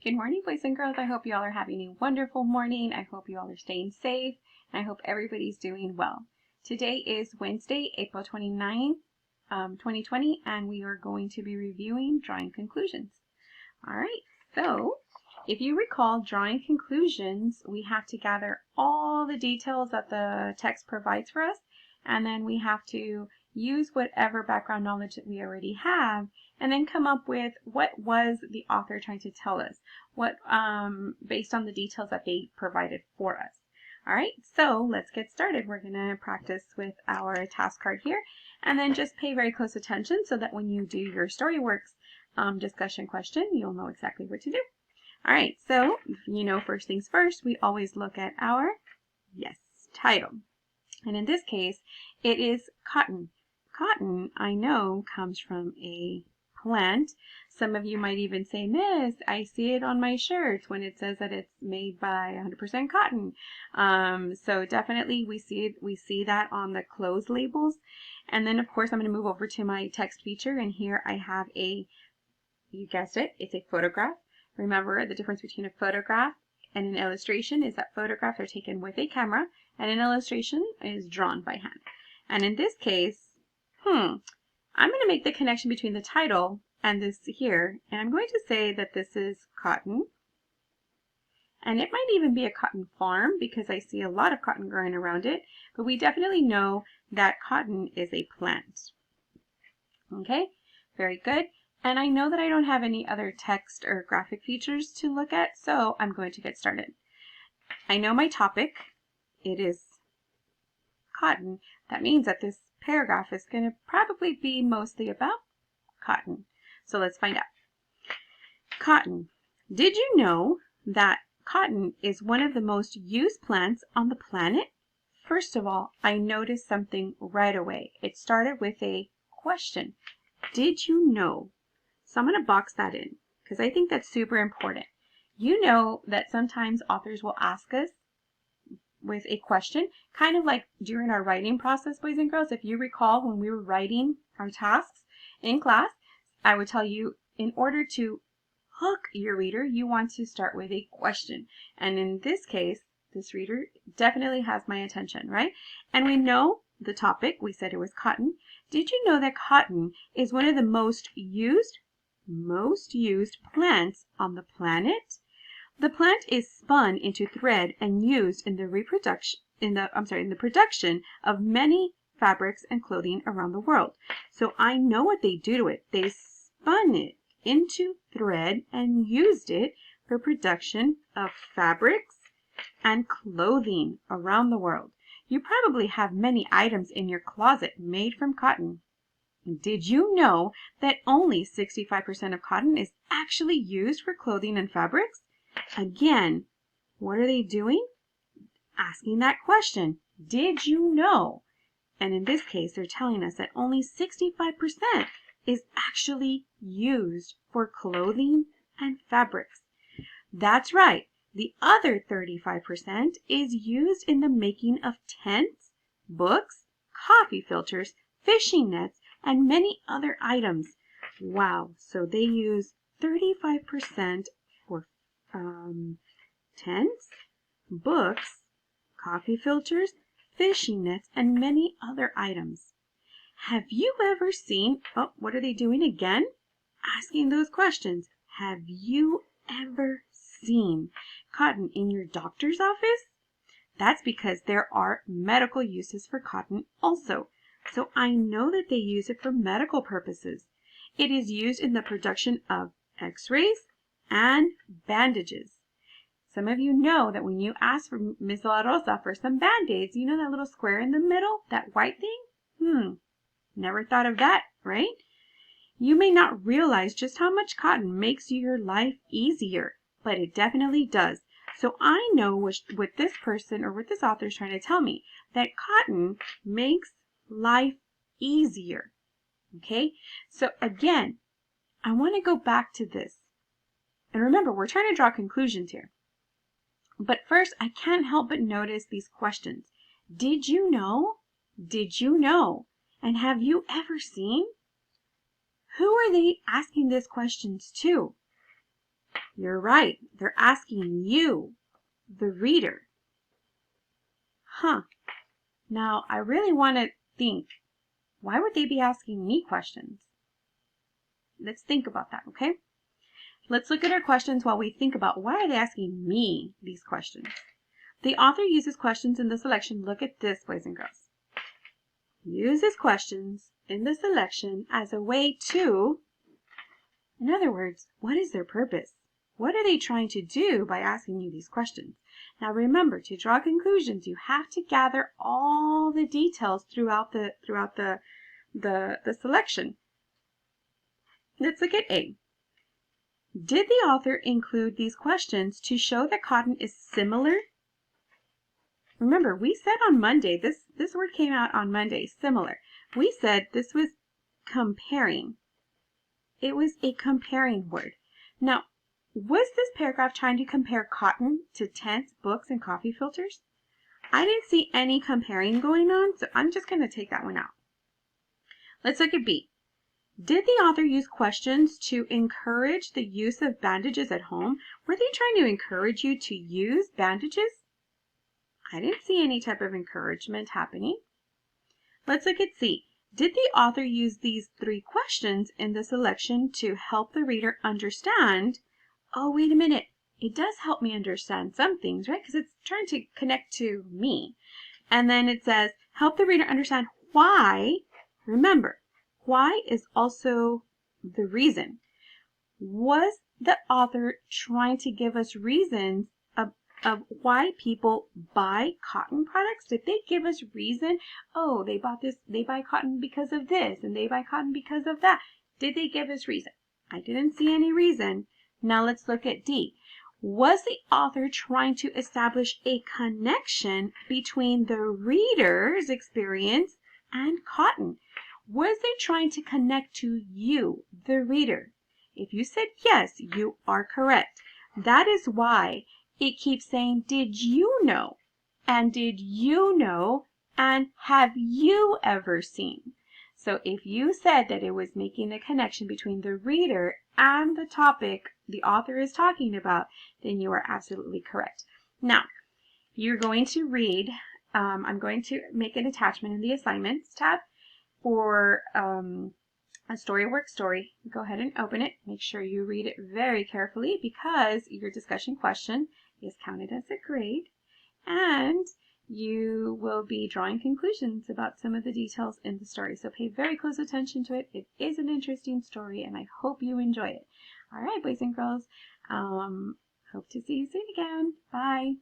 Good morning, boys and girls. I hope you all are having a wonderful morning. I hope you all are staying safe, and I hope everybody's doing well. Today is Wednesday, April 29, 2020, and we are going to be reviewing drawing conclusions. All right, so if you recall, drawing conclusions, we have to gather all the details that the text provides for us, and then we have to use whatever background knowledge that we already have, and then come up with what was the author trying to tell us, based on the details that they provided for us. All right, so let's get started. We're gonna practice with our task card here, and then just pay very close attention so that when you do your StoryWorks discussion question, you'll know exactly what to do. All right, so first things first, we always look at our, title. And in this case, it is cotton. Cotton, I know, comes from a plant. Some of you might even say, Miss, I see it on my shirts when it says that it's made by 100% cotton. So definitely we see that on the clothes labels. And then of course I'm going to move over to my text feature, and here I have you guessed it, it's a photograph. Remember, the difference between a photograph and an illustration is that photographs are taken with a camera and an illustration is drawn by hand. And in this case, I'm going to make the connection between the title and this here, and I'm going to say that this is cotton. And it might even be a cotton farm because I see a lot of cotton growing around it, but we definitely know that cotton is a plant. Okay, very good. And I know that I don't have any other text or graphic features to look at, so I'm going to get started. I know my topic, it is cotton. That means that this paragraph is going to probably be mostly about cotton. So let's find out. Cotton. Did you know that cotton is one of the most used plants on the planet? First of all, I noticed something right away. It started with a question. Did you know? So I'm going to box that in because I think that's super important. You know that sometimes authors will ask us with a question, kind of like during our writing process, boys and girls. If you recall, when we were writing our tasks in class, I would tell you, in order to hook your reader, you want to start with a question. And in this case, this reader definitely has my attention, right? And we know the topic, we said it was cotton. Did you know that cotton is one of the most used plants on the planet? The plant is spun into thread and used in the production of many fabrics and clothing around the world. So I know what they do to it. They spun it into thread and used it for production of fabrics and clothing around the world. You probably have many items in your closet made from cotton. Did you know that only 65% of cotton is actually used for clothing and fabrics? Again, what are they doing? Asking that question. Did you know? And in this case, they're telling us that only 65% is actually used for clothing and fabrics. That's right. The other 35% is used in the making of tents, books, coffee filters, fishing nets, and many other items. Wow, so they use 35% for tents, books, coffee filters, fishing nets, and many other items. Have you ever seen, what are they doing again? Asking those questions. Have you ever seen cotton in your doctor's office? That's because there are medical uses for cotton also. So I know that they use it for medical purposes. It is used in the production of x-rays and bandages. Some of you know that when you ask for Ms. La Rosa for some band-aids, you know that little square in the middle, that white thing? Never thought of that, right? You may not realize just how much cotton makes your life easier, but it definitely does. So I know what this person or what this author is trying to tell me, that cotton makes life easier. Okay? So again, I want to go back to this. And remember, we're trying to draw conclusions here. But first, I can't help but notice these questions. Did you know? Did you know? And have you ever seen? Who are they asking these questions to? You're right. They're asking you, the reader. Huh. Now, I really want to think, why would they be asking me questions? Let's think about that, okay? Let's look at our questions while we think about why are they asking me these questions. The author uses questions in the selection. Look at this, boys and girls. Uses questions in the selection as a way to, in other words, what is their purpose? What are they trying to do by asking you these questions? Now remember, to draw conclusions, you have to gather all the details throughout the selection. Let's look at A. Did the author include these questions to show that cotton is similar? Remember, we said on Monday, this word came out on Monday, similar. We said this was comparing. It was a comparing word. Now, was this paragraph trying to compare cotton to tents, books, and coffee filters? I didn't see any comparing going on, so I'm just going to take that one out. Let's look at B. Did the author use questions to encourage the use of bandages at home? Were they trying to encourage you to use bandages? I didn't see any type of encouragement happening. Let's look at C. Did the author use these 3 questions in the selection to help the reader understand? Oh, wait a minute. It does help me understand some things, right? Because it's trying to connect to me. And then it says, help the reader understand why. Remember, why is also the reason. Was the author trying to give us reasons of why people buy cotton products? Did they give us reason? Oh, they buy cotton because of this, and they buy cotton because of that. Did they give us reason? I didn't see any reason. Now let's look at D. Was the author trying to establish a connection between the reader's experience and cotton? Was they trying to connect to you, the reader? If you said yes, you are correct. That is why it keeps saying, did you know? And did you know? And have you ever seen? So if you said that it was making a connection between the reader and the topic the author is talking about, then you are absolutely correct. Now, you're going to read, I'm going to make an attachment in the assignments tab for a StoryWorks story. Go ahead and open it. Make sure you read it very carefully because your discussion question is counted as a grade, and you will be drawing conclusions about some of the details in the story. So pay very close attention to it. It is an interesting story, and I hope you enjoy it. All right, boys and girls. Hope to see you soon again. Bye.